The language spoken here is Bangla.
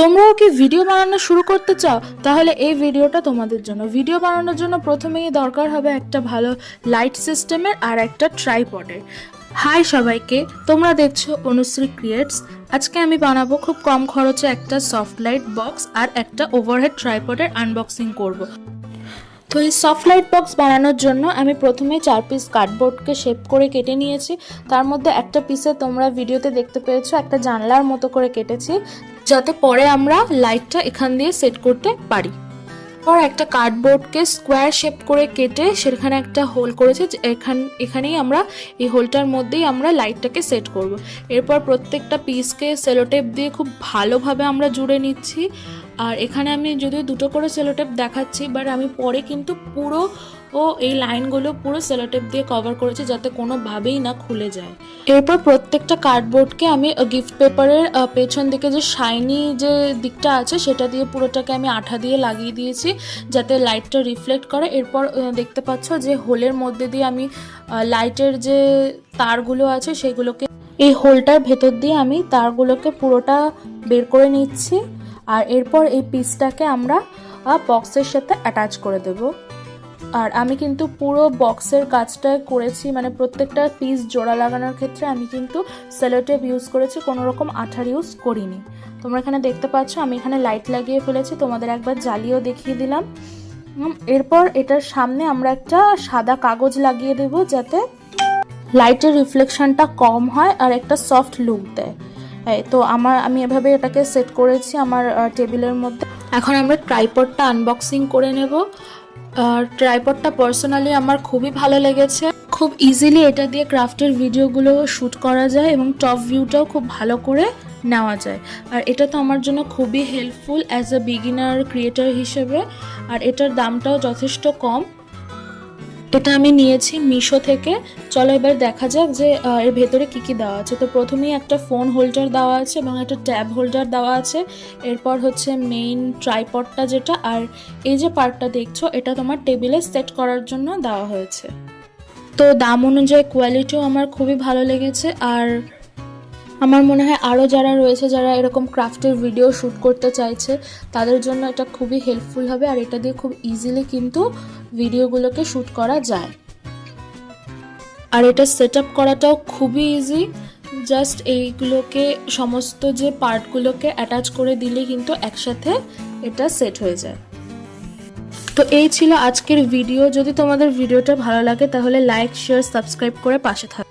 তোমরাও কি ভিডিও বানানো শুরু করতে চাও? তাহলে এই ভিডিওটা তোমাদের জন্য। ভিডিও বানানোর জন্য প্রথমেই দরকার হবে একটা ভালো লাইট সিস্টেমের আর একটা ট্রাইপডের। হাই সবাইকে, তোমরা দেখছো অনুশ্রী ক্রিয়েটস। আজকে আমি বানাবো খুব কম খরচে একটা সফট লাইট বক্স আর একটা ওভারহেড ট্রাইপডের আনবক্সিং করব। তো এই সফট লাইট বক্স বানানোর জন্য আমি প্রথমে 4 পিস কার্ডবোর্ডকে শেপ করে কেটে নিয়েছি। তার মধ্যে একটা পিসে তোমরা ভিডিওতে দেখতে পেয়েছো একটা জানলার মতো করে কেটেছি, যাতে পরে আমরা লাইটটা এখান দিয়ে সেট করতে পারি। পর একটা কার্ডবোর্ডকে স্কোয়ার শেপ করে কেটে সেখানে একটা হোল করেছি, এখানেই আমরা এই হোলটার মধ্যেই আমরা লাইটটাকে সেট করব। এরপর প্রত্যেকটা পিসকে সেলোটেপ দিয়ে খুব ভালোভাবে আমরা জুড়ে নিচ্ছি। আর এখানে আমি যদিও দুটো করে সেলোটেপ দেখাচ্ছি, বাট আমি পরে কিন্তু পুরো এই লাইনগুলো পুরো সেলোটেপ দিয়ে কভার করেছি, যাতে কোনোভাবেই না খুলে যায়। এরপর প্রত্যেকটা কার্ডবোর্ডকে আমি গিফট পেপারের পেছন দিকে যে শাইনি যে দিকটা আছে সেটা দিয়ে পুরোটাকে আমি আঠা দিয়ে লাগিয়ে দিয়েছি, যাতে লাইটটা রিফ্লেক্ট করে। এরপর দেখতে পাচ্ছ যে হোলের মধ্যে দিয়ে আমি লাইটের যে তারগুলো আছে সেগুলোকে এই হোলটার ভেতর দিয়ে আমি তারগুলোকে পুরোটা বের করে নিচ্ছি। আর এরপর এই পিসটাকে আমরা বক্সের সাথে অ্যাটাচ করে দেব। আর আমি কিন্তু পুরো বক্সের কাজটা করেছি, মানে প্রত্যেকটা পিস জোড়া লাগানোর ক্ষেত্রে আমি কিন্তু সেলোটেপ ইউজ করেছি, কোনো রকম আঠার ইউজ করিনি। তোমরা এখানে দেখতে পাচ্ছ আমি এখানে লাইট লাগিয়ে ফেলেছি, তোমাদের একবার জ্বালিয়েও দেখিয়ে দিলাম। এরপর এটার সামনে আমরা একটা সাদা কাগজ লাগিয়ে দেব, যাতে লাইটের রিফ্লেকশনটা কম হয় আর একটা সফট লুক দেয়। তো আমি এভাবে এটাকে সেট করেছি আমার টেবিলের মধ্যে। এখন আমরা ট্রাইপডটা আনবক্সিং করে নেব। ট্রাইপডটা পার্সোনালি আমার খুবই ভালো লেগেছে। খুব ইজিলি এটা দিয়ে ক্রাফটের ভিডিওগুলো শ্যুট করা যায় এবং টপ ভিউটাও খুব ভালো করে নেওয়া যায়। আর এটা তো আমার জন্য খুবই helpful as a beginner creator হিসেবে। আর এটার দামটাও যথেষ্ট কম। এটা আমি নিয়েছি মিশো থেকে। চলো এবার দেখা যাক যে এর ভেতরে কি কি দেওয়া আছে। তো প্রথমেই একটা ফোন হোল্ডার দেওয়া আছে এবং একটা ট্যাব হোল্ডার দেওয়া আছে। এরপর হচ্ছে মেইন ট্রাইপডটা যেটা, আর এই যে পার্টটা দেখছো এটা তোমার টেবিলে সেট করার জন্য দেওয়া হয়েছে। তো দাম অনুযায়ী কোয়ালিটিও আমার খুবই ভালো লেগেছে। আর আমার মনে হয় আরও যারা রয়েছে যারা এরকম ক্রাফটের ভিডিও শ্যুট করতে চাইছে তাদের জন্য এটা খুবই হেল্পফুল হবে। আর এটা দিয়ে খুব ইজিলি কিন্তু ভিডিওগুলোকে শ্যুট করা যায়। আর এটা সেট আপ করাটাও খুবই ইজি। জাস্ট এইগুলোকে সমস্ত যে পার্টগুলোকে অ্যাটাচ করে দিলে কিন্তু একসাথে এটা সেট হয়ে যায়। তো এই ছিল আজকের ভিডিও। যদি তোমাদের ভিডিওটা ভালো লাগে তাহলে লাইক, শেয়ার, সাবস্ক্রাইব করে পাশে থাকো।